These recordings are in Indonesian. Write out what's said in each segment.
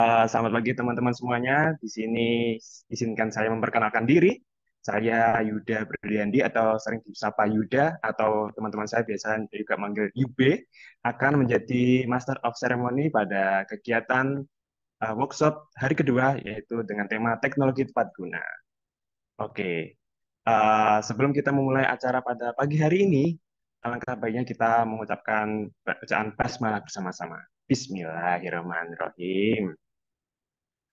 Selamat pagi teman-teman semuanya. Di sini izinkan saya memperkenalkan diri. Saya Yuda Berliandi atau sering disapa Yuda atau teman-teman saya biasa juga manggil UB akan menjadi Master of Ceremony pada kegiatan workshop hari kedua yaitu dengan tema teknologi tepat guna. Oke, sebelum kita memulai acara pada pagi hari ini, alangkah baiknya kita mengucapkan bacaan basmalah bersama-sama. Bismillahirrahmanirrahim.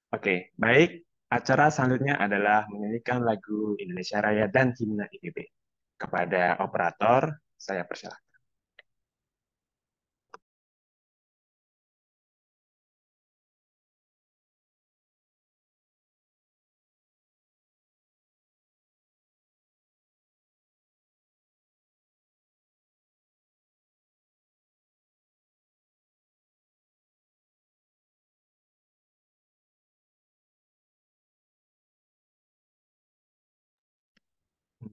Oke, baik. Acara selanjutnya adalah menyanyikan lagu Indonesia Raya dan Himne IPB. Kepada operator, saya persilahkan.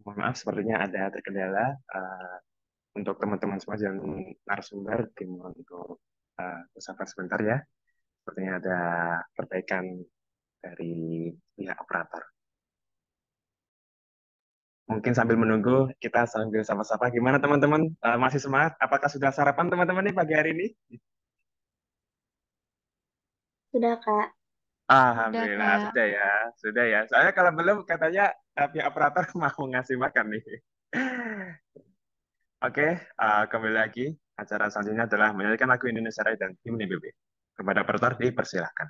Mohon maaf, sepertinya ada terkendala. Untuk teman-teman semua dan narasumber, dimohon untuk bersabar sebentar ya. Sepertinya ada perbaikan dari pihak operator. Mungkin sambil menunggu, kita sambil sama-sama. Gimana teman-teman? Masih semangat? Apakah sudah sarapan teman-teman nih pagi hari ini? Sudah, Kak. Udah, Alhamdulillah, Kak. sudah ya. Sudah ya. Soalnya kalau belum, katanya pihak operator mau ngasih makan nih. Oke, kembali lagi. Acara selanjutnya adalah menyanyikan lagu Indonesia Raya dan Himne BB. Kepada operator dipersilahkan.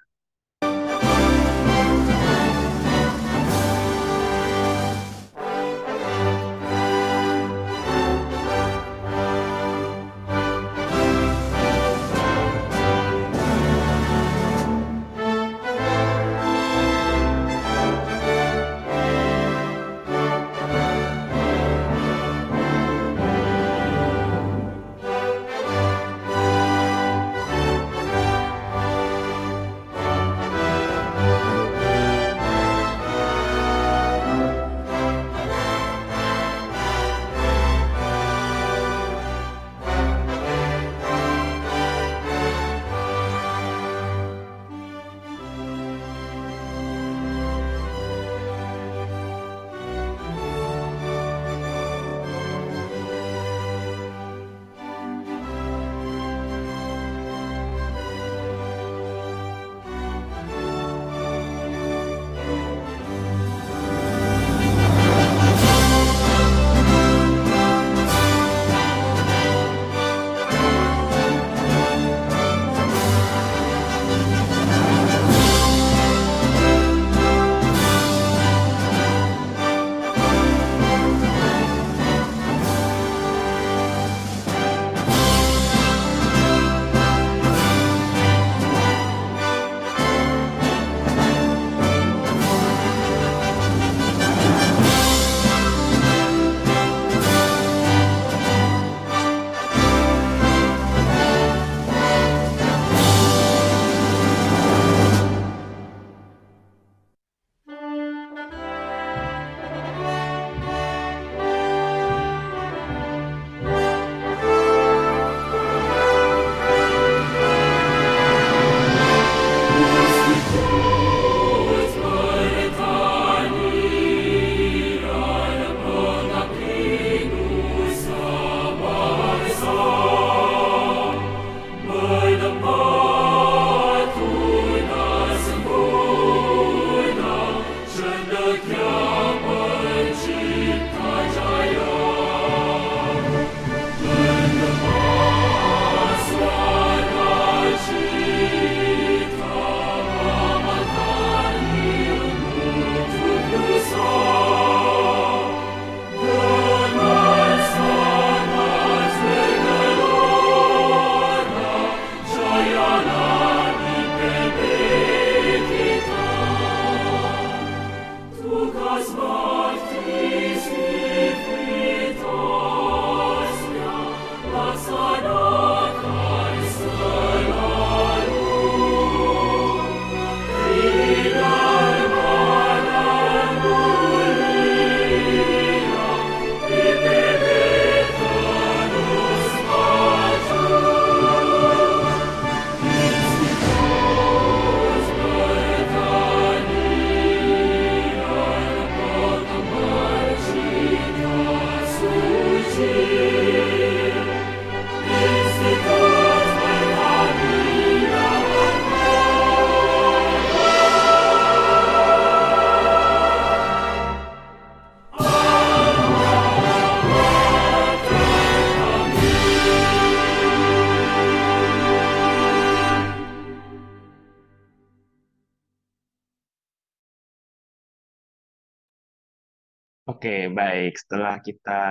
Oke, baik. Setelah kita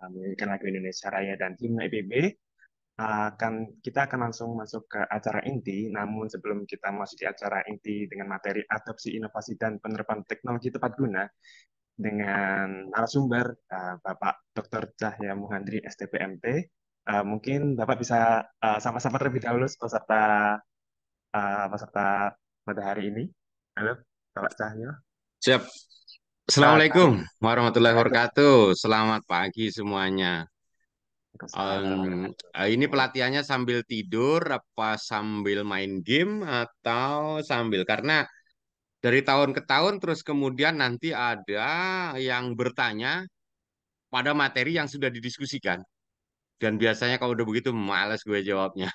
menyanyikan lagu Indonesia Raya dan himne IPB, kita akan langsung masuk ke acara inti. Namun sebelum kita masuk di acara inti dengan materi adopsi inovasi dan penerapan teknologi tepat guna dengan narasumber Bapak Dr. Cahya Muhandri STPMT, mungkin Bapak bisa sama-sama terlebih dahulu peserta pada hari ini. Halo, Bapak Cahyo. Siap. Kami, Assalamualaikum warahmatullahi Waalaikumsalam. wabarakatuh. Selamat pagi semuanya. Warahmatullahi Ini wabarakatuh. pelatihannya sambil tidur, apa sambil main game, atau sambil karena dari tahun ke tahun terus kemudian nanti ada yang bertanya pada materi yang sudah didiskusikan. Dan biasanya kalau udah begitu males gue jawabnya.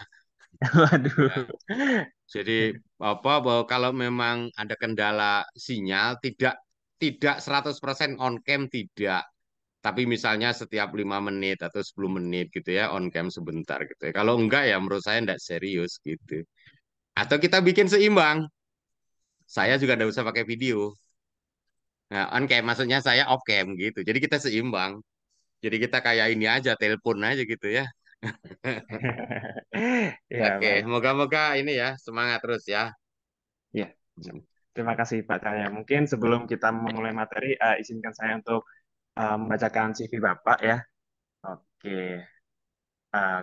Waduh. Ya. Jadi apa bahwa kalau memang ada kendala sinyal tidak tidak 100% on cam tidak. Tapi misalnya setiap 5 menit atau 10 menit gitu ya on cam sebentar gitu ya. Kalau enggak ya menurut saya enggak serius gitu. Atau kita bikin seimbang. Saya juga enggak usah pakai video. Nah, on cam maksudnya saya off cam gitu. Jadi kita seimbang. Jadi kita kayak ini aja telepon aja gitu ya. Ya, Oke, baik. moga-moga ini ya semangat terus ya. Ya, terima kasih Pak Cahya. Mungkin sebelum kita memulai materi, izinkan saya untuk membacakan CV Bapak ya. Oke. Eh,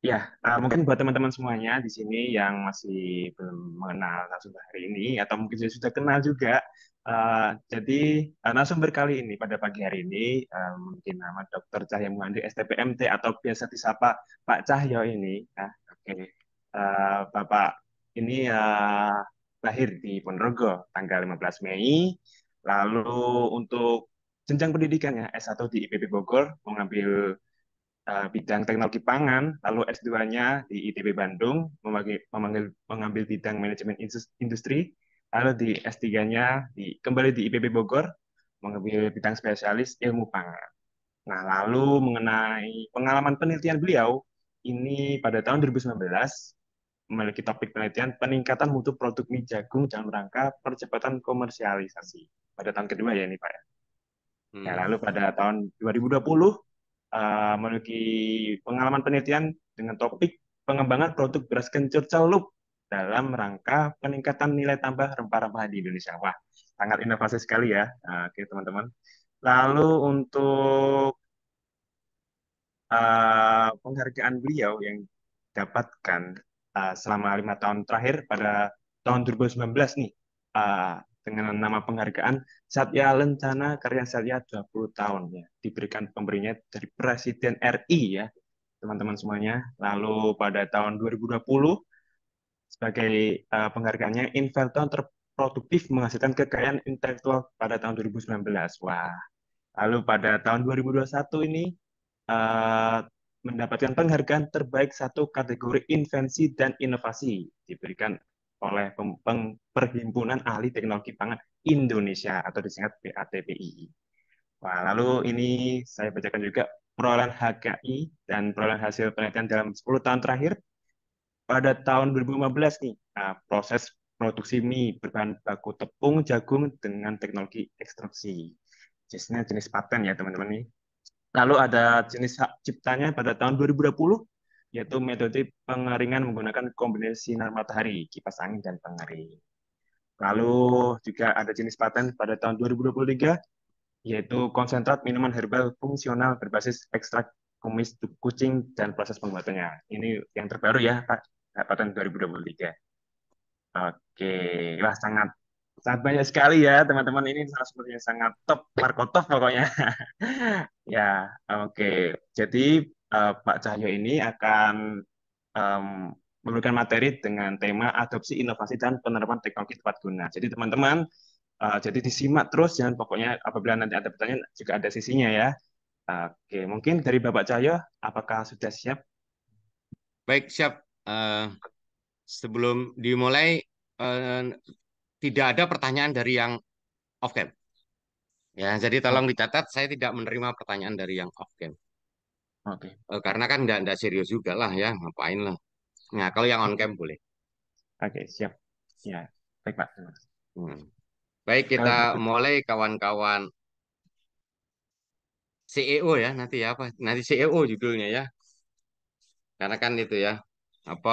Ya, mungkin buat teman-teman semuanya di sini yang masih belum mengenal narasumber hari ini, atau mungkin sudah kenal juga, jadi narasumber kali ini pada pagi hari ini mungkin nama Dr. Cahya Muhandri STPMT atau biasa disapa Pak Cahyo ini. Oke. Bapak ini lahir di Ponorogo tanggal 15 Mei, lalu untuk jenjang pendidikannya S1 di IPB Bogor, mengambil bidang teknologi pangan, lalu S2-nya di ITB Bandung, mengambil bidang manajemen industri, lalu di S3-nya kembali di IPB Bogor, mengambil bidang spesialis ilmu pangan. Nah, lalu mengenai pengalaman penelitian beliau, ini pada tahun 2019 memiliki topik penelitian peningkatan mutu produk mie jagung dalam rangka percepatan komersialisasi. Pada tahun kedua ya ini Pak. Ya, Hmm. lalu pada tahun 2020 memiliki pengalaman penelitian dengan topik pengembangan produk beras kencur celup dalam rangka peningkatan nilai tambah rempah-rempah di Indonesia. Wah, sangat inovasi sekali ya, oke teman-teman. Lalu untuk penghargaan beliau yang dapatkan selama 5 tahun terakhir pada tahun 2019 nih, uh, dengan nama penghargaan Satya Lencana Karya Satya 20 tahun ya, diberikan pemberinya dari Presiden RI ya, teman-teman semuanya. Lalu pada tahun 2020 sebagai penghargaannya Inventor terproduktif menghasilkan kekayaan intelektual pada tahun 2019. Wah, lalu pada tahun 2021 ini eh, mendapatkan penghargaan terbaik satu kategori invensi dan inovasi diberikan oleh Perhimpunan Ahli Teknologi Pangan Indonesia atau disingkat PATPII. Wah, lalu ini saya bacakan juga perolehan HKI dan perolehan hasil penelitian dalam 10 tahun terakhir. Pada tahun 2015 nih, proses produksi mie berbahan baku tepung jagung dengan teknologi ekstruksi. Jenis paten ya teman-teman nih. Lalu ada jenis hak ciptanya pada tahun 2020, yaitu metode pengeringan menggunakan kombinasi sinar matahari, kipas angin, dan pengering. Lalu juga ada jenis paten pada tahun 2023, yaitu konsentrat minuman herbal fungsional berbasis ekstrak kumis kucing dan proses pembuatannya. Ini yang terbaru ya, Pak, paten 2023. Oke, wah sangat sangat banyak sekali ya teman-teman, ini sepertinya sangat top, markotop pokoknya. Ya, oke. Jadi Pak Cahyo ini akan em, memberikan materi dengan tema adopsi inovasi dan penerapan teknologi tepat guna. Jadi teman-teman, jadi disimak terus, jangan pokoknya apabila nanti ada pertanyaan juga ada sisinya ya. Oke, mungkin dari Bapak Cahyo, apakah sudah siap? Baik, siap. Eh, Sebelum dimulai eh, tidak ada pertanyaan dari yang off cam. Ya, jadi tolong Oke, dicatat, saya tidak menerima pertanyaan dari yang off cam. oke, Karena kan nggak serius juga lah ya, ngapain lah. Nah, kalau yang on oke, cam boleh. oke, siap. Ya, baik Pak. Terima kasih. Hmm. Baik, Kalau kita gitu. mulai kawan-kawan. CEO ya nanti ya apa? Nanti CEO judulnya ya. Karena kan itu ya apa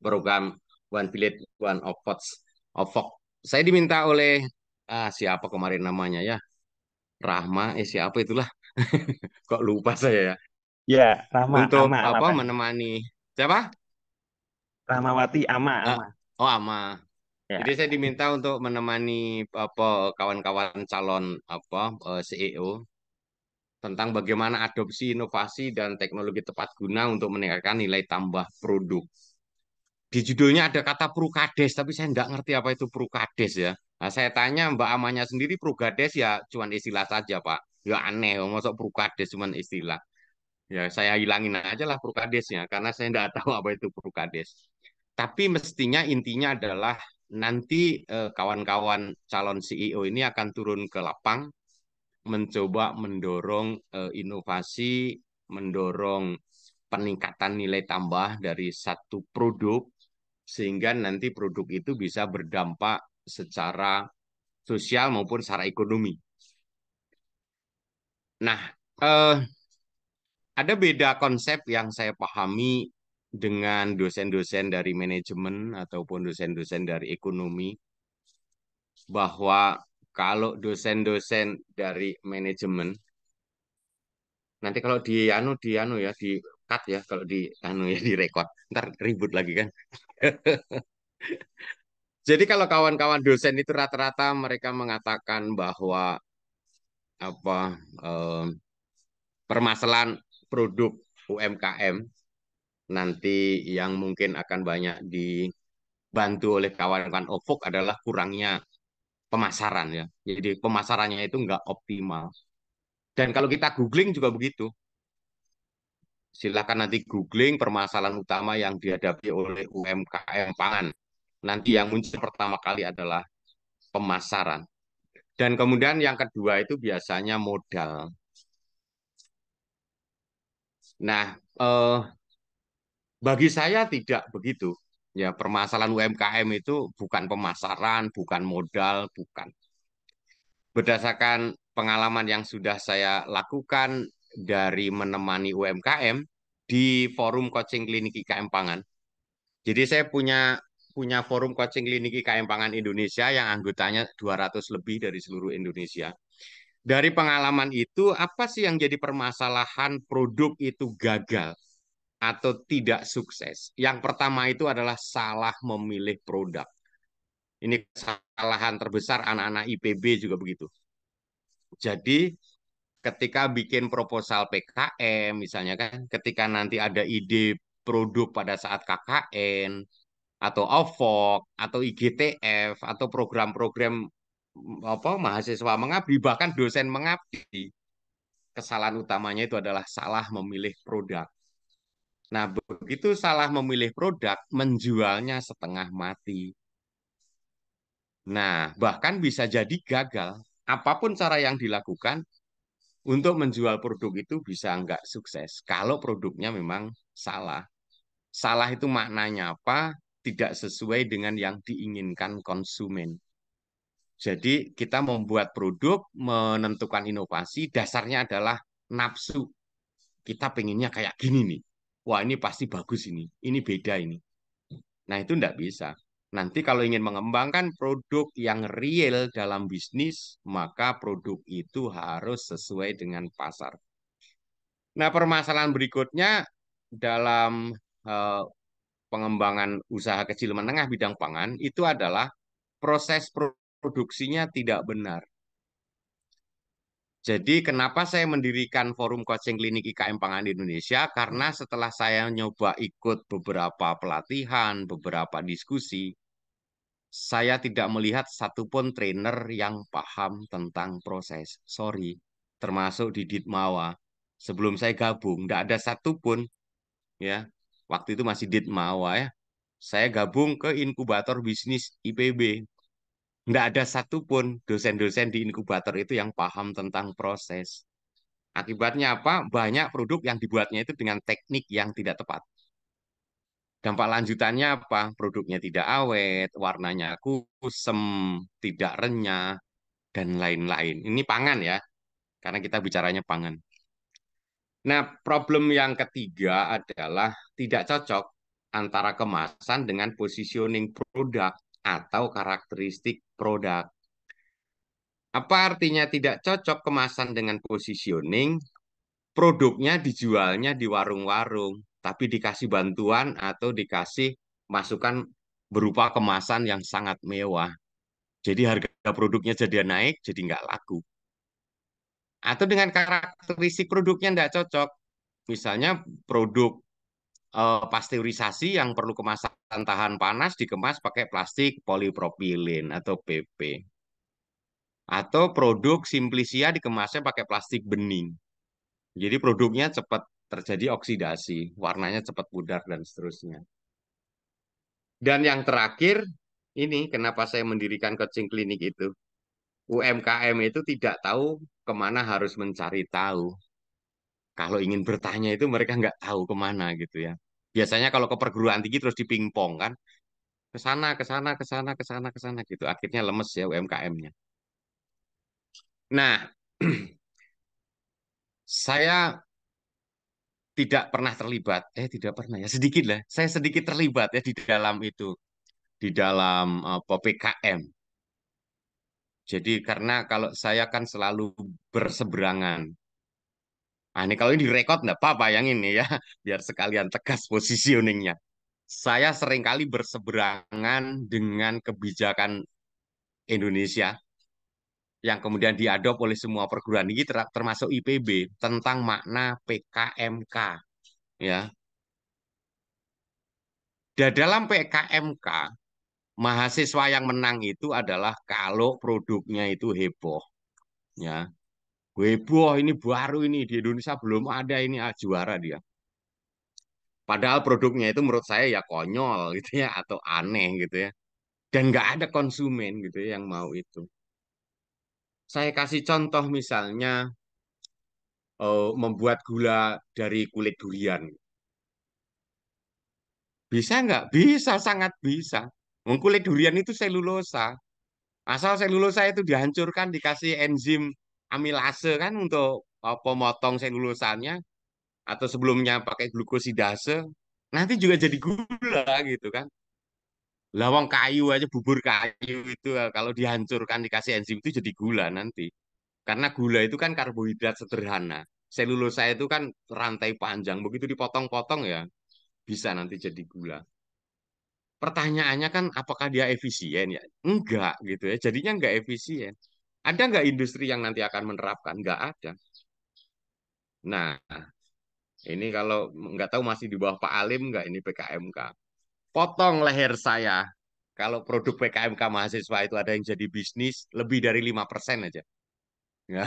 program One Village One of Votes of Vote. Saya diminta oleh siapa kemarin namanya ya? Rahma, siapa itulah. Kok lupa saya ya. Ya, Rama, Untuk Ama apa Pak. menemani siapa? Ramawati, Eh, Ama. oh, Ama. Jadi Ya. saya diminta untuk menemani apa kawan-kawan calon apa CEO tentang bagaimana adopsi inovasi dan teknologi tepat guna untuk meningkatkan nilai tambah produk. Di judulnya ada kata prukades, tapi saya nggak ngerti apa itu prukades ya. Nah, saya tanya Mbak Amanya sendiri, prukades ya cuman istilah saja, Pak. Ya aneh, masuk prukades cuman istilah. Ya saya hilangin aja lah prukadesnya, karena saya nggak tahu apa itu prukades. Tapi mestinya intinya adalah nanti kawan-kawan calon CEO ini akan turun ke lapang, mencoba mendorong inovasi, mendorong peningkatan nilai tambah dari satu produk, sehingga nanti produk itu bisa berdampak secara sosial maupun secara ekonomi. Nah, eh, ada beda konsep yang saya pahami dengan dosen-dosen dari manajemen ataupun dosen-dosen dari ekonomi, bahwa kalau dosen-dosen dari manajemen, nanti kalau di anu ya, di cut ya, kalau di anu ya, di record, ntar ribut lagi kan. Jadi kalau kawan-kawan dosen itu rata-rata mereka mengatakan bahwa apa eh, permasalahan produk UMKM nanti yang mungkin akan banyak dibantu oleh kawan-kawan OVOK adalah kurangnya pemasaran ya. Jadi pemasarannya itu nggak optimal. Dan kalau kita googling juga begitu. Silakan nanti googling permasalahan utama yang dihadapi oleh UMKM pangan. Nanti yang muncul pertama kali adalah pemasaran. Dan kemudian yang kedua itu biasanya modal. Nah, bagi saya tidak begitu. Ya, permasalahan UMKM itu bukan pemasaran, bukan modal, bukan. Berdasarkan pengalaman yang sudah saya lakukan dari menemani UMKM di forum coaching klinik IKM Pangan. Jadi saya punya forum coaching klinik IKM Pangan Indonesia yang anggotanya 200 lebih dari seluruh Indonesia. Dari pengalaman itu, apa sih yang jadi permasalahan produk itu gagal atau tidak sukses? Yang pertama itu adalah salah memilih produk. Ini kesalahan terbesar anak-anak IPB juga begitu. Jadi ketika bikin proposal PKM misalnya kan, ketika nanti ada ide produk pada saat KKN atau OVOK atau IGTF atau program-program apa mahasiswa mengabdi bahkan dosen mengabdi, kesalahan utamanya itu adalah salah memilih produk. Nah, begitu salah memilih produk, menjualnya setengah mati. Nah, bahkan bisa jadi gagal. Apapun cara yang dilakukan, untuk menjual produk itu bisa nggak sukses. Kalau produknya memang salah. Salah itu maknanya apa? Tidak sesuai dengan yang diinginkan konsumen. Jadi kita membuat produk, menentukan inovasi, dasarnya adalah nafsu. Kita pengennya kayak gini nih. Wah ini pasti bagus ini. Ini beda ini. Nah, itu enggak bisa. Nanti kalau ingin mengembangkan produk yang real dalam bisnis, maka produk itu harus sesuai dengan pasar. Nah, permasalahan berikutnya dalam eh, pengembangan usaha kecil menengah bidang pangan itu adalah proses produksinya tidak benar. Jadi kenapa saya mendirikan forum coaching klinik IKM Pangan Indonesia? Karena setelah saya nyoba ikut beberapa pelatihan, beberapa diskusi, saya tidak melihat satupun trainer yang paham tentang proses. Sorry, termasuk di Ditmawa. Sebelum saya gabung, tidak ada satupun ya. Waktu itu masih Ditmawa ya. Saya gabung ke inkubator bisnis IPB. Tidak ada satupun dosen-dosen di inkubator itu yang paham tentang proses. Akibatnya apa? Banyak produk yang dibuatnya itu dengan teknik yang tidak tepat. Dampak lanjutannya apa? Produknya tidak awet, warnanya kusem, tidak renyah, dan lain-lain. Ini pangan ya, karena kita bicaranya pangan. Nah, problem yang ketiga adalah tidak cocok antara kemasan dengan positioning produk atau karakteristik produk. Apa artinya tidak cocok kemasan dengan positioning? Produknya dijualnya di warung-warung, tapi dikasih bantuan atau dikasih masukan berupa kemasan yang sangat mewah. Jadi harga produknya jadi naik, jadi nggak laku. Atau dengan karakteristik produknya nggak cocok. Misalnya produk pasteurisasi yang perlu kemasan tahan panas dikemas pakai plastik polipropilin atau PP. Atau produk Simplicia dikemasnya pakai plastik bening. Jadi produknya cepat terjadi oksidasi, warnanya cepat pudar dan seterusnya. Dan yang terakhir, ini kenapa saya mendirikan coaching klinik itu. UMKM itu tidak tahu kemana harus mencari tahu. Kalau ingin bertanya itu mereka nggak tahu kemana gitu ya. Biasanya kalau ke perguruan tinggi terus dipingpong kan, ke sana, ke sana, ke sana, ke sana, ke sana gitu. Akhirnya lemes ya UMKM-nya. Nah, saya tidak pernah terlibat, tidak pernah ya, sedikit lah. Saya sedikit terlibat ya di dalam itu, di dalam apa PKM. Jadi karena kalau saya kan selalu berseberangan. Nah, ini kalau ini direkod nggak apa-apa yang ini ya, biar sekalian tegas positioningnya. Saya seringkali berseberangan dengan kebijakan Indonesia yang kemudian diadop oleh semua perguruan tinggi termasuk IPB tentang makna PKMK ya. Dan dalam PKMK mahasiswa yang menang itu adalah kalau produknya itu heboh ya. Heboh ini baru ini di Indonesia belum ada ini juara dia. Padahal produknya itu menurut saya ya konyol gitu ya atau aneh gitu ya. Dan nggak ada konsumen gitu ya yang mau itu. Saya kasih contoh misalnya membuat gula dari kulit durian. Bisa nggak? Bisa, sangat bisa. Kulit durian itu selulosa. Asal selulosa itu dihancurkan, dikasih enzim amilase kan untuk pemotong selulosannya, atau sebelumnya pakai glukosidase, nanti juga jadi gula gitu kan. Lawang kayu aja, bubur kayu itu kalau dihancurkan, dikasih enzim itu jadi gula nanti. Karena gula itu kan karbohidrat sederhana. Selulosa itu kan rantai panjang, begitu dipotong-potong ya bisa nanti jadi gula. Pertanyaannya kan apakah dia efisien ya? Enggak gitu ya. Jadinya enggak efisien. Ada enggak industri yang nanti akan menerapkan? Enggak ada. Nah, ini kalau enggak tahu masih di bawah Pak Alim enggak ini PKMK. Potong leher saya. Kalau produk PKMK mahasiswa itu ada yang jadi bisnis lebih dari 5% aja. Ya.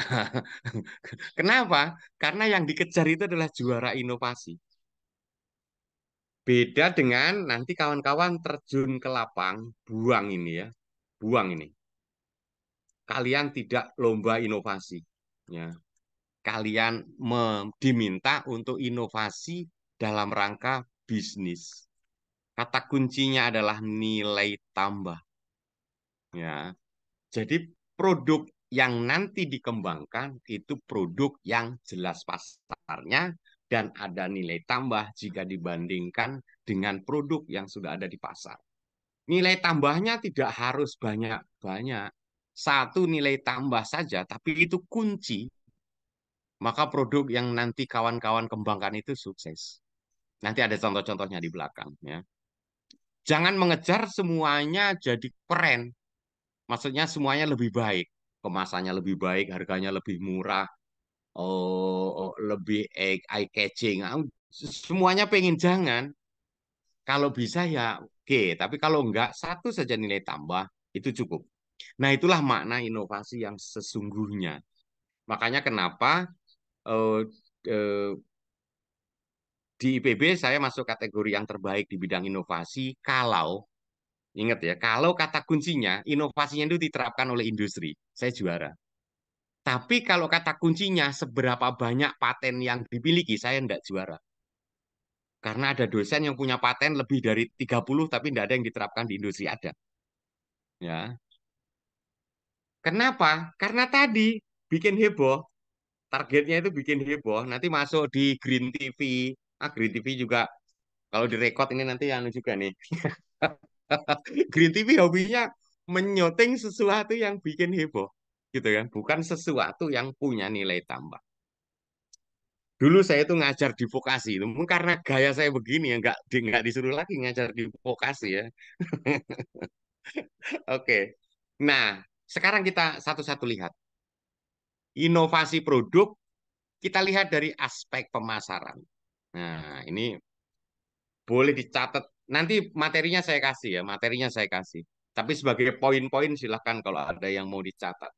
Kenapa? Karena yang dikejar itu adalah juara inovasi. Beda dengan nanti kawan-kawan terjun ke lapang, buang ini ya, buang ini. Kalian tidak lomba inovasi. Ya. Kalian diminta untuk inovasi dalam rangka bisnis. Kata kuncinya adalah nilai tambah. Ya. Jadi produk yang nanti dikembangkan itu produk yang jelas pasarnya dan ada nilai tambah jika dibandingkan dengan produk yang sudah ada di pasar. Nilai tambahnya tidak harus banyak-banyak. Satu nilai tambah saja, tapi itu kunci. Maka produk yang nanti kawan-kawan kembangkan itu sukses. Nanti ada contoh-contohnya di belakang. Ya. Jangan mengejar semuanya jadi keren. Maksudnya semuanya lebih baik. Kemasannya lebih baik, harganya lebih murah, lebih eye-catching. Semuanya pengen jangan. Kalau bisa ya oke, tapi kalau enggak, satu saja nilai tambah, itu cukup. Nah, itulah makna inovasi yang sesungguhnya. Makanya kenapa eh, eh, di IPB saya masuk kategori yang terbaik di bidang inovasi kalau, ingat ya, kalau kata kuncinya inovasinya itu diterapkan oleh industri, saya juara. Tapi kalau kata kuncinya seberapa banyak paten yang dimiliki, saya enggak juara. Karena ada dosen yang punya paten lebih dari 30 tapi tidak ada yang diterapkan di industri ada. Ya. Kenapa? Karena tadi bikin heboh. Targetnya itu bikin heboh. Nanti masuk di Green TV. Green TV juga kalau direkod ini nanti yang juga nih. Green TV hobinya menyoting sesuatu yang bikin heboh. Gitu kan. Bukan sesuatu yang punya nilai tambah. Dulu saya itu ngajar di vokasi. Mungkin karena gaya saya begini ya, nggak disuruh lagi ngajar di vokasi ya. Oke. Nah, sekarang kita satu-satu lihat. Inovasi produk, kita lihat dari aspek pemasaran. Nah, ini boleh dicatat. Nanti materinya saya kasih ya, materinya saya kasih. Tapi sebagai poin-poin silahkan kalau ada yang mau dicatat.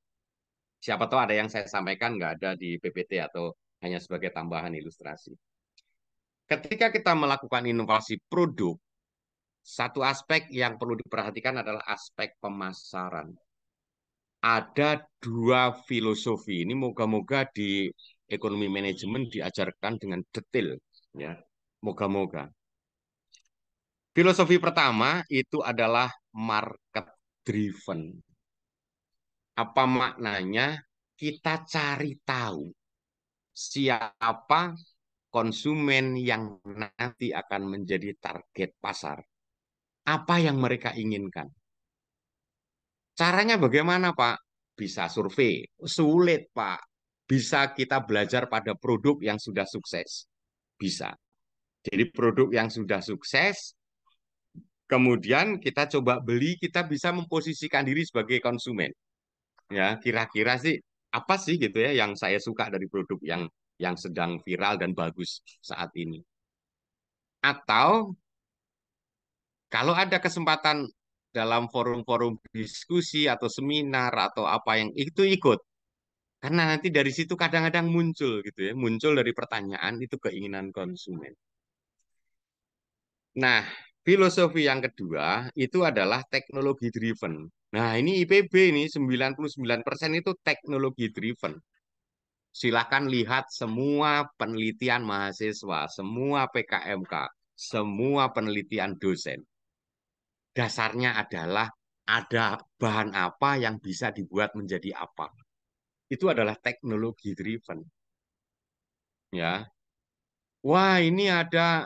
Siapa tahu ada yang saya sampaikan nggak ada di PPT atau hanya sebagai tambahan ilustrasi. Ketika kita melakukan inovasi produk, satu aspek yang perlu diperhatikan adalah aspek pemasaran. Ada dua filosofi. Ini moga-moga di ekonomi manajemen diajarkan dengan detail. Ya, moga-moga. Filosofi pertama itu adalah market driven. Apa maknanya? Kita cari tahu siapa konsumen yang nanti akan menjadi target pasar. Apa yang mereka inginkan? Caranya bagaimana, Pak? Bisa survei. Sulit, Pak. Bisa kita belajar pada produk yang sudah sukses. Bisa. Jadi produk yang sudah sukses, kemudian kita coba beli, kita bisa memposisikan diri sebagai konsumen. Ya, kira-kira sih apa sih gitu ya yang saya suka dari produk yang sedang viral dan bagus saat ini. Atau kalau ada kesempatan dalam forum-forum diskusi atau seminar atau apa yang itu ikut. Karena nanti dari situ kadang-kadang muncul gitu ya, muncul dari pertanyaan itu keinginan konsumen. Nah, filosofi yang kedua itu adalah teknologi driven. Nah, ini IPB ini 99% itu teknologi driven. Silakan lihat semua penelitian mahasiswa, semua PKMK, semua penelitian dosen. Dasarnya adalah ada bahan apa yang bisa dibuat menjadi apa. Itu adalah teknologi driven. Ya. Wah, ini ada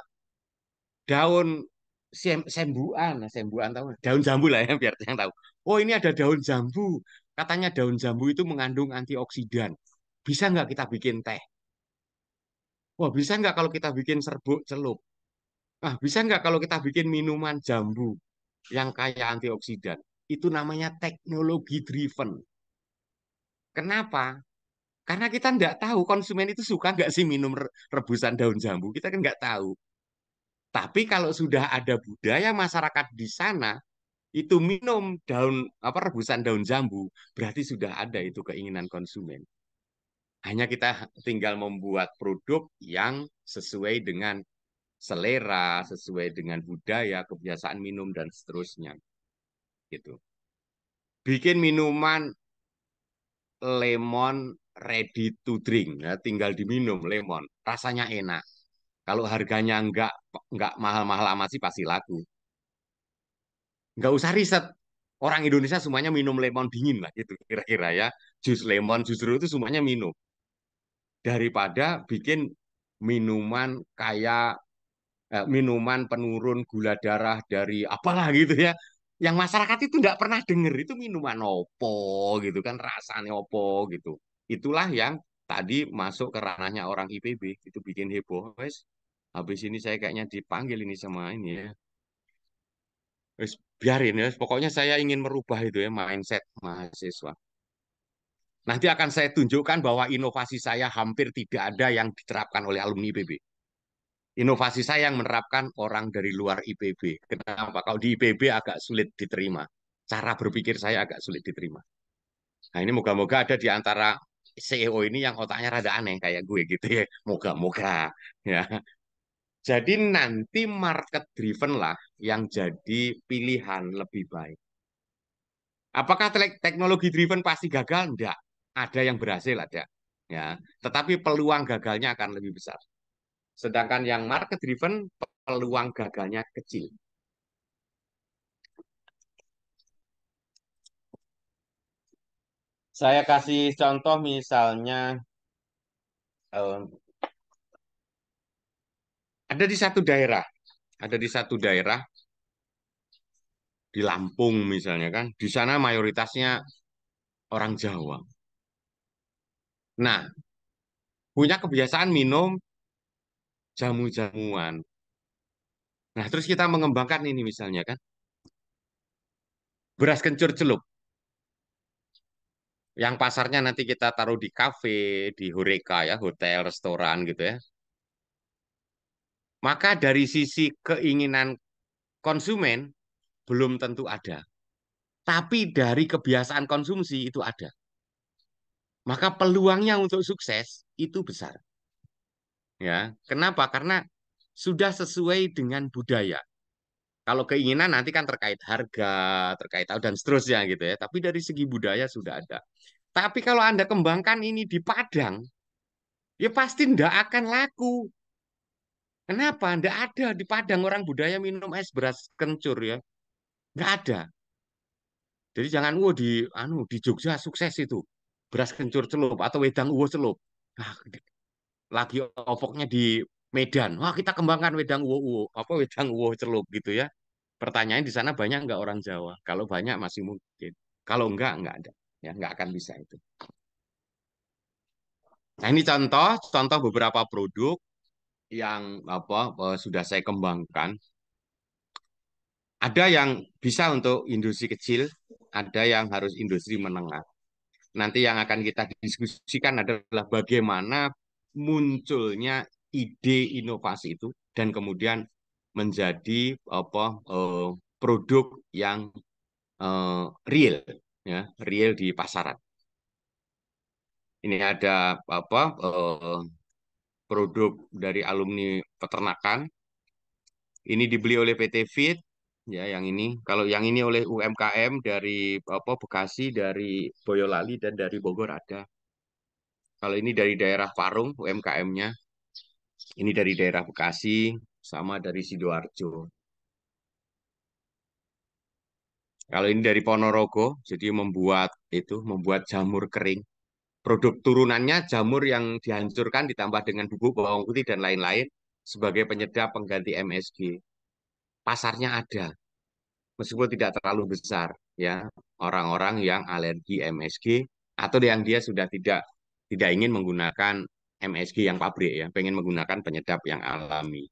daun sembuan, sembuan tahu, daun jambu lah ya biar yang tahu. Oh, ini ada daun jambu. Katanya daun jambu itu mengandung antioksidan. Bisa nggak kita bikin teh? Wah, bisa nggak kalau kita bikin serbuk celup? Ah, bisa nggak kalau kita bikin minuman jambu yang kaya antioksidan? Itu namanya teknologi driven. Kenapa? Karena kita nggak tahu konsumen itu suka nggak sih minum rebusan daun jambu. Kita kan nggak tahu. Tapi kalau sudah ada budaya masyarakat di sana, itu minum daun apa rebusan daun jambu, berarti sudah ada itu keinginan konsumen. Hanya kita tinggal membuat produk yang sesuai dengan selera, sesuai dengan budaya, kebiasaan minum dan seterusnya. Gitu. Bikin minuman lemon ready to drink, ya, tinggal diminum lemon, rasanya enak. Kalau harganya nggak mahal-mahal amat sih pasti laku. Nggak usah riset. Orang Indonesia semuanya minum lemon dingin lah gitu kira-kira ya. Jus lemon, justru itu semuanya minum. Daripada bikin minuman kayak minuman penurun gula darah dari apalah gitu ya. Yang masyarakat itu nggak pernah denger itu minuman opo gitu kan rasanya opo gitu. Itulah yang tadi masuk ke ranahnya orang IPB itu bikin heboh. Wes, habis ini saya kayaknya dipanggil ini sama ini ya. Wes, biarin ya. Pokoknya saya ingin merubah itu ya mindset mahasiswa. Nanti akan saya tunjukkan bahwa inovasi saya hampir tidak ada yang diterapkan oleh alumni IPB. Inovasi saya yang menerapkan orang dari luar IPB. Kenapa? Kalau di IPB agak sulit diterima. Cara berpikir saya agak sulit diterima. Nah, ini moga-moga ada di antara CEO ini yang otaknya rada aneh kayak gue gitu ya. Moga-moga ya. Jadi nanti market driven lah yang jadi pilihan lebih baik. Apakah teknologi driven pasti gagal? Enggak. Ada yang berhasil ada. Ya, tetapi peluang gagalnya akan lebih besar. Sedangkan yang market driven peluang gagalnya kecil. Saya kasih contoh misalnya eh, ada di satu daerah, ada di satu daerah di Lampung misalnya kan, di sana mayoritasnya orang Jawa. Nah, punya kebiasaan minum jamu-jamuan. Nah, terus kita mengembangkan ini misalnya kan, beras kencur celup, yang pasarnya nanti kita taruh di kafe, di Horeca ya, hotel, restoran gitu ya. Maka dari sisi keinginan konsumen belum tentu ada. Tapi dari kebiasaan konsumsi itu ada. Maka peluangnya untuk sukses itu besar. Ya, kenapa? Karena sudah sesuai dengan budaya. Kalau keinginan nanti kan terkait harga, terkait tahu dan seterusnya gitu ya. Tapi dari segi budaya sudah ada. Tapi kalau Anda kembangkan ini di Padang, ya pasti tidak akan laku. Kenapa? Tidak ada di Padang orang budaya minum es beras kencur ya. Nggak ada. Jadi jangan di Jogja sukses itu. Beras kencur celup atau wedang uwo celup. Nah, lagi opoknya di Medan. Wah, kita kembangkan wedang uwo, apa wedang uwo celup gitu ya. Pertanyaan di sana banyak nggak orang Jawa? Kalau banyak masih mungkin. Kalau enggak ada. Ya, nggak akan bisa itu. Nah, ini contoh beberapa produk yang sudah saya kembangkan. Ada yang bisa untuk industri kecil, ada yang harus industri menengah. Nanti yang akan kita diskusikan adalah bagaimana munculnya ide inovasi itu dan kemudian menjadi produk yang real, ya, real di pasaran. Ini ada produk dari alumni peternakan. Ini dibeli oleh PT Fit, ya yang ini. Kalau yang ini oleh UMKM dari Bekasi, dari Boyolali dan dari Bogor ada. Kalau ini dari daerah Parung UMKM-nya, ini dari daerah Bekasi, sama dari Sidoarjo. Kalau ini dari Ponorogo, jadi membuat jamur kering. Produk turunannya jamur yang dihancurkan ditambah dengan bubuk bawang putih dan lain-lain sebagai penyedap pengganti MSG. Pasarnya ada, meskipun tidak terlalu besar ya. Orang-orang yang alergi MSG atau yang dia sudah tidak ingin menggunakan MSG yang pabrik ya, pengen menggunakan penyedap yang alami.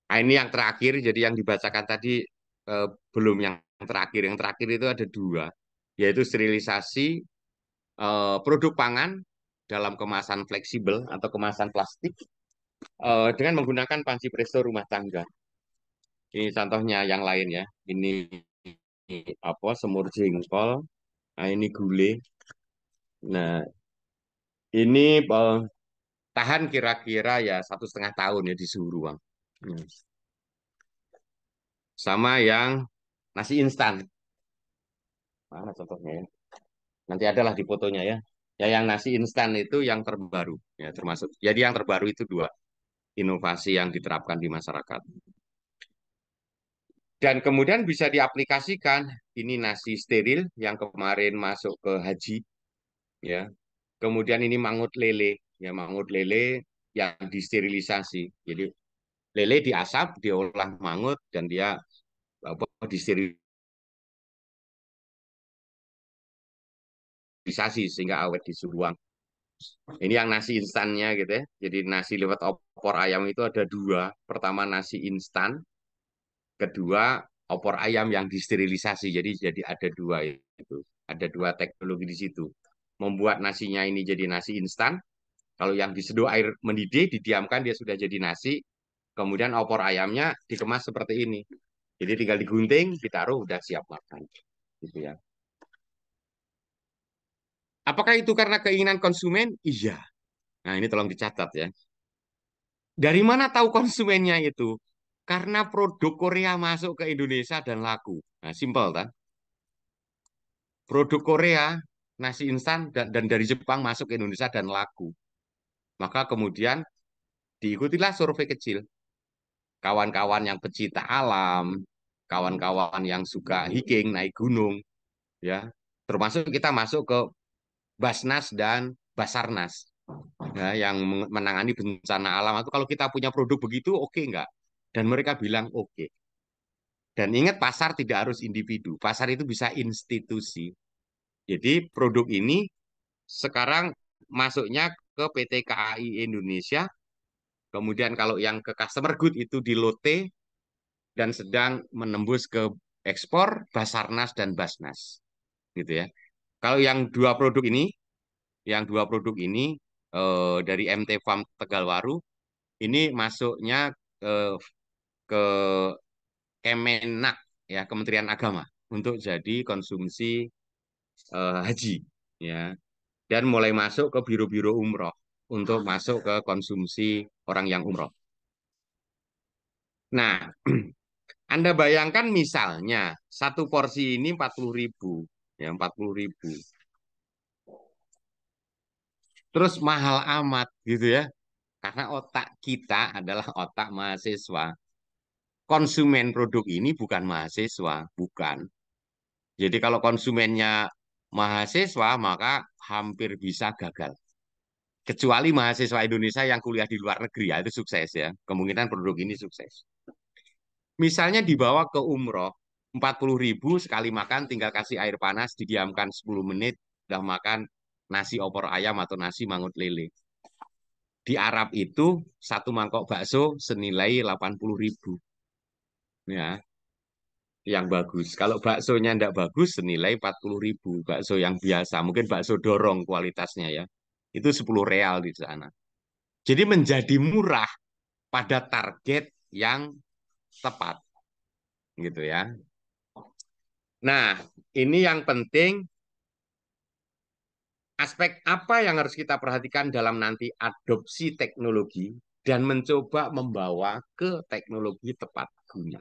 Nah, ini yang terakhir, jadi yang dibacakan tadi belum yang terakhir. Yang terakhir itu ada dua, yaitu sterilisasi produk pangan dalam kemasan fleksibel atau kemasan plastik dengan menggunakan panci presto rumah tangga. Ini contohnya yang lain ya. Ini semur jengkol, nah ini gulai. Nah, ini tahan kira-kira ya 1,5 tahun ya di suhu ruang. Hmm. Sama yang nasi instan. Mana contohnya ya? Nanti adalah di fotonya ya. Ya yang nasi instan itu yang terbaru ya termasuk. Jadi yang terbaru itu dua inovasi yang diterapkan di masyarakat. Dan kemudian bisa diaplikasikan ini nasi steril yang kemarin masuk ke haji ya. Kemudian ini mangut lele ya mangut lele yang disterilisasi. Jadi lele diasap, diolah mangut dan dia disterilisasi sehingga awet di suhu ruang. Ini yang nasi instannya gitu ya. Jadi nasi lewat opor ayam itu ada dua. Pertama nasi instan, kedua opor ayam yang disterilisasi. Jadi ada dua itu. Ada dua teknologi di situ. Membuat nasinya ini jadi nasi instan. Kalau yang diseduh air mendidih, didiamkan dia sudah jadi nasi. Kemudian opor ayamnya dikemas seperti ini. Jadi tinggal digunting, ditaruh, udah siap makan. Gitu ya. Apakah itu karena keinginan konsumen? Iya. Nah, ini tolong dicatat ya. Dari mana tahu konsumennya itu? Karena produk Korea masuk ke Indonesia dan laku. Nah, simpel kan? Produk Korea, nasi instan dan dari Jepang masuk ke Indonesia dan laku. Maka kemudian diikutilah survei kecil. kawan-kawan yang pecinta alam, kawan-kawan yang suka hiking, naik gunung, ya. Termasuk kita masuk ke Basnas dan Basarnas, ya, yang menangani bencana alam. Itu kalau kita punya produk begitu, oke nggak? Dan mereka bilang oke. Dan ingat, pasar tidak harus individu, pasar itu bisa institusi. Jadi produk ini sekarang masuknya ke PT KAI Indonesia, kemudian kalau yang ke customer good itu di Lotte, dan sedang menembus ke ekspor Basarnas dan Basnas, gitu ya. Kalau yang dua produk ini dari MT Farm Tegalwaru ini masuknya ke Kemenak, ya, Kementerian Agama, untuk jadi konsumsi haji, ya, dan mulai masuk ke biro-biro umroh untuk masuk ke konsumsi orang yang umroh. Nah, Anda bayangkan misalnya satu porsi ini 40.000, ya, 40.000. Terus mahal amat gitu ya. Karena otak kita adalah otak mahasiswa. Konsumen produk ini bukan mahasiswa, bukan. Jadi kalau konsumennya mahasiswa, maka hampir bisa gagal. Kecuali mahasiswa Indonesia yang kuliah di luar negeri, ya, itu sukses ya. Kemungkinan produk ini sukses. Misalnya dibawa ke umroh, 40.000 sekali makan, tinggal kasih air panas, didiamkan 10 menit, udah makan nasi opor ayam atau nasi mangut lele. Di Arab itu satu mangkok bakso senilai 80.000. Ya, yang bagus. Kalau baksonya tidak bagus senilai 40.000. Bakso yang biasa, mungkin bakso dorong kualitasnya ya. Itu 10 real di sana. Jadi menjadi murah pada target yang tepat, gitu ya. Nah, ini yang penting. Aspek apa yang harus kita perhatikan dalam nanti adopsi teknologi dan mencoba membawa ke teknologi tepat guna.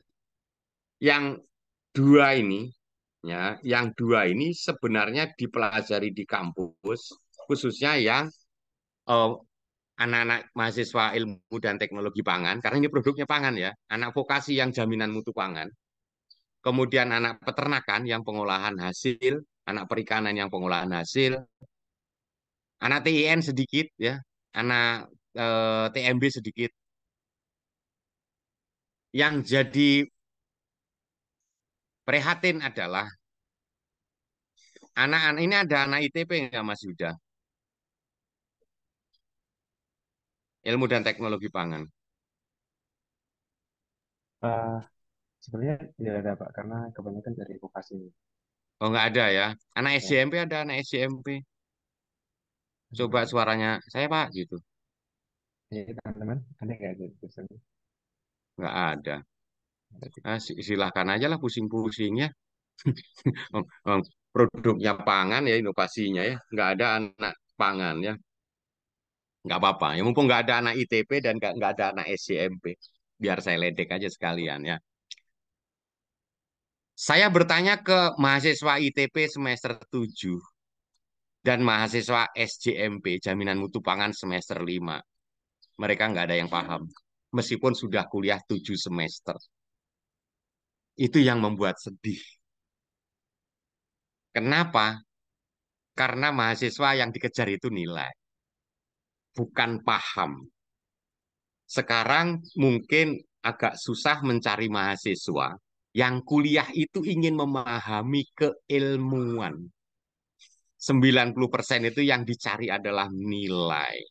Yang dua ini, ya, yang dua ini sebenarnya dipelajari di kampus, khususnya yang eh, anak-anak mahasiswa ilmu dan teknologi pangan, karena ini produknya pangan ya, anak vokasi yang jaminan mutu pangan, kemudian anak peternakan yang pengolahan hasil, anak perikanan yang pengolahan hasil, anak TIN sedikit ya, anak TMB sedikit. Yang jadi prihatin adalah anak-anak ini, ada anak ITP nggak Mas Yuda? Ilmu dan teknologi pangan. Eh, sebenarnya tidak ada Pak, karena kebanyakan dari vokasi. Oh, nggak ada ya. Anak Ya, SJMP ada, anak SJMP. Coba hmm. suaranya saya Pak gitu. Ya, teman-teman, ada nggak ada jurusan? Nggak ada. Ada tidak? Ah, silahkan aja lah pusing-pusingnya. Produknya pangan ya, inovasinya ya. Nggak ada anak pangan ya. Nggak apa-apa. Ya, mumpung nggak ada anak ITP dan nggak ada anak SJMP. Biar saya ledek aja sekalian ya. Saya bertanya ke mahasiswa ITP semester 7 dan mahasiswa SJMP, Jaminan Mutu Pangan semester 5. Mereka nggak ada yang paham. Meskipun sudah kuliah 7 semester. Itu yang membuat sedih. Kenapa? Karena mahasiswa yang dikejar itu nilai, bukan paham. Sekarang mungkin agak susah mencari mahasiswa yang kuliah itu ingin memahami keilmuan. 90% itu yang dicari adalah nilai.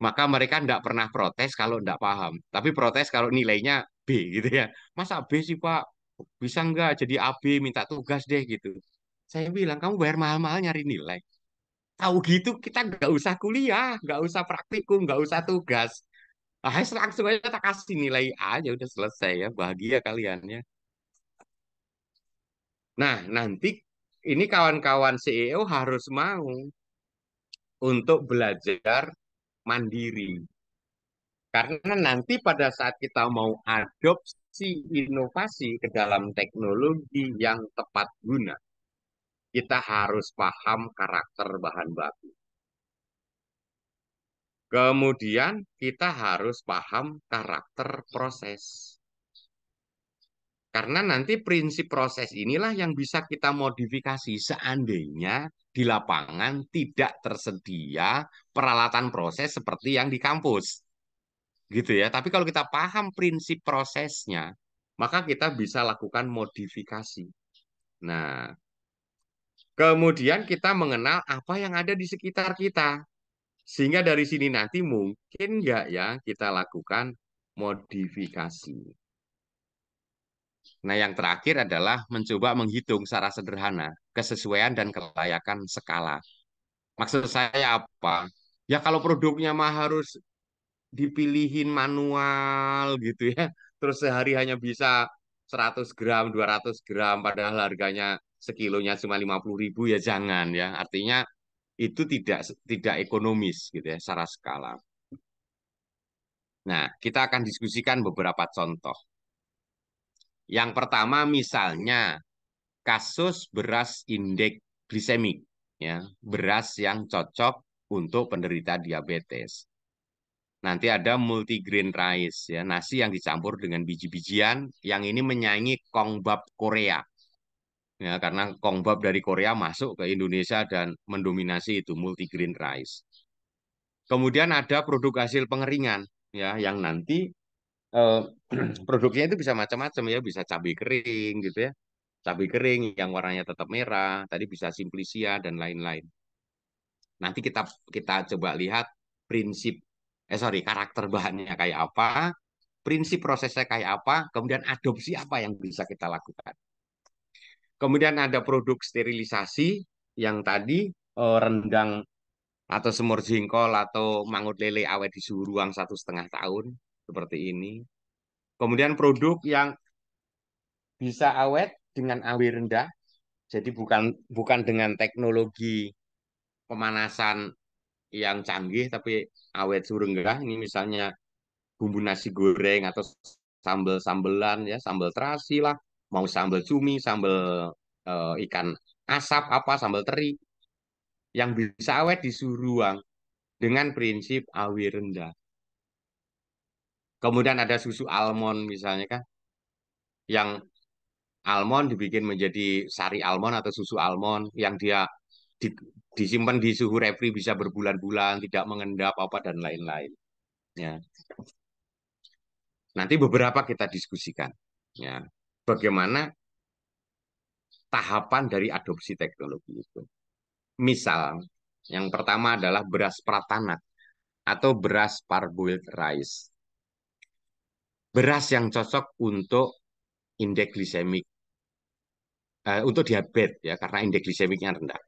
Maka mereka tidak pernah protes kalau tidak paham. Tapi protes kalau nilainya B gitu ya. Masa B sih Pak? Bisa nggak jadi AB, minta tugas deh gitu. Saya bilang, kamu bayar mahal-mahal nyari nilai. Tahu gitu kita nggak usah kuliah, nggak usah praktikum, nggak usah tugas. Ah, langsung aja tak kasih nilai aja udah selesai ya. Bahagia kalian ya. Nah, nanti ini kawan-kawan CEO harus mau untuk belajar mandiri. Karena nanti pada saat kita mau adopsi inovasi ke dalam teknologi yang tepat guna, kita harus paham karakter bahan baku. Kemudian kita harus paham karakter proses. Karena nanti prinsip proses inilah yang bisa kita modifikasi seandainya di lapangan tidak tersedia peralatan proses seperti yang di kampus. Gitu ya. Tapi kalau kita paham prinsip prosesnya, maka kita bisa lakukan modifikasi. Nah, kemudian kita mengenal apa yang ada di sekitar kita. Sehingga dari sini nanti mungkin nggak ya kita lakukan modifikasi. Nah, yang terakhir adalah mencoba menghitung secara sederhana kesesuaian dan kelayakan skala. Maksud saya apa? Ya kalau produknya mah harus dipilihin manual gitu ya. Terus sehari hanya bisa 100 gram, 200 gram, padahal harganya sekilonya cuma 50.000 ya jangan ya. Artinya itu tidak ekonomis gitu ya secara skala. Nah, kita akan diskusikan beberapa contoh. Yang pertama misalnya kasus beras indeks glikemik ya, beras yang cocok untuk penderita diabetes. Nanti ada multigrain rice ya, nasi yang dicampur dengan biji-bijian yang ini menyaingi kongbap Korea. Ya, karena kongbap dari Korea masuk ke Indonesia dan mendominasi itu multigrain rice. Kemudian ada produk hasil pengeringan ya yang nanti eh, produknya itu bisa macam-macam ya, bisa cabai kering gitu ya. Cabai kering yang warnanya tetap merah, tadi bisa simplisia dan lain-lain. Nanti kita kita coba lihat prinsip karakter bahannya kayak apa, prinsip prosesnya kayak apa, kemudian adopsi apa yang bisa kita lakukan. Kemudian ada produk sterilisasi yang tadi rendang atau semur jengkol atau mangut lele awet di suhu ruang 1,5 tahun seperti ini. Kemudian produk yang bisa awet dengan AW rendah, jadi bukan bukan dengan teknologi pemanasan yang canggih, tapi awet suhu rendah. Ini misalnya bumbu nasi goreng atau sambel-sambelan ya, sambal terasi lah, mau sambal cumi, sambal ikan asap apa, sambal teri yang bisa awet di suhu ruang dengan prinsip AW rendah. Kemudian ada susu almond misalnya kan, yang almond dibikin menjadi sari almond atau susu almond yang dia di, disimpan di suhu refri bisa berbulan-bulan, tidak mengendap apa dan lain-lain. Ya, nanti beberapa kita diskusikan. Ya, bagaimana tahapan dari adopsi teknologi itu. Misal, yang pertama adalah beras pratanak atau beras parboiled rice. Beras yang cocok untuk indeks glikemik, untuk diabetes ya, karena indeks glikemiknya rendah.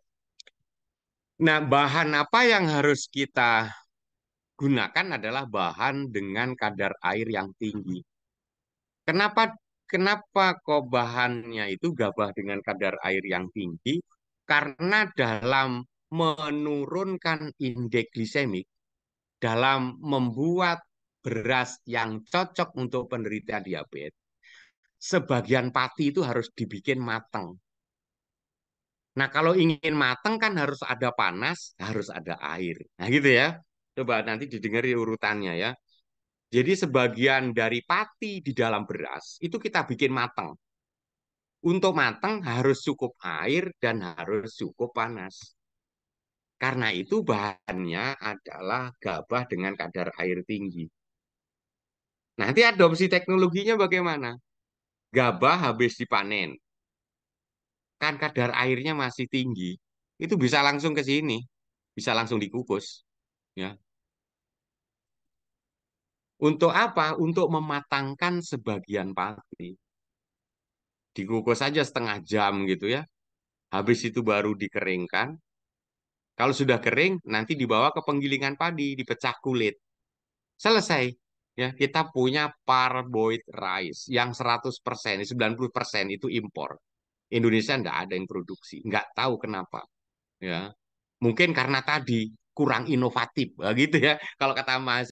Nah, bahan apa yang harus kita gunakan adalah bahan dengan kadar air yang tinggi. Kenapa kenapa kok bahannya itu gabah dengan kadar air yang tinggi? Karena dalam menurunkan indeks glikemik, dalam membuat beras yang cocok untuk penderita diabetes, sebagian pati itu harus dibikin matang. Nah, kalau ingin matang kan harus ada panas, harus ada air. Nah, gitu ya. Coba nanti didengari urutannya ya. Jadi sebagian dari pati di dalam beras itu kita bikin matang. Untuk matang harus cukup air dan harus cukup panas. Karena itu bahannya adalah gabah dengan kadar air tinggi. Nanti adopsi teknologinya bagaimana? Gabah habis dipanen, kan kadar airnya masih tinggi. Itu bisa langsung ke sini, bisa langsung dikukus. Ya. Untuk apa? Untuk mematangkan sebagian pati. Dikukus saja 1/2 jam gitu ya. Habis itu baru dikeringkan. Kalau sudah kering, nanti dibawa ke penggilingan padi, dipecah kulit. Selesai. Ya, kita punya parboiled rice yang 100%, 90% itu impor. Indonesia nggak ada yang produksi, nggak tahu kenapa. Ya, mungkin karena tadi kurang inovatif, gitu ya. Kalau kata Mas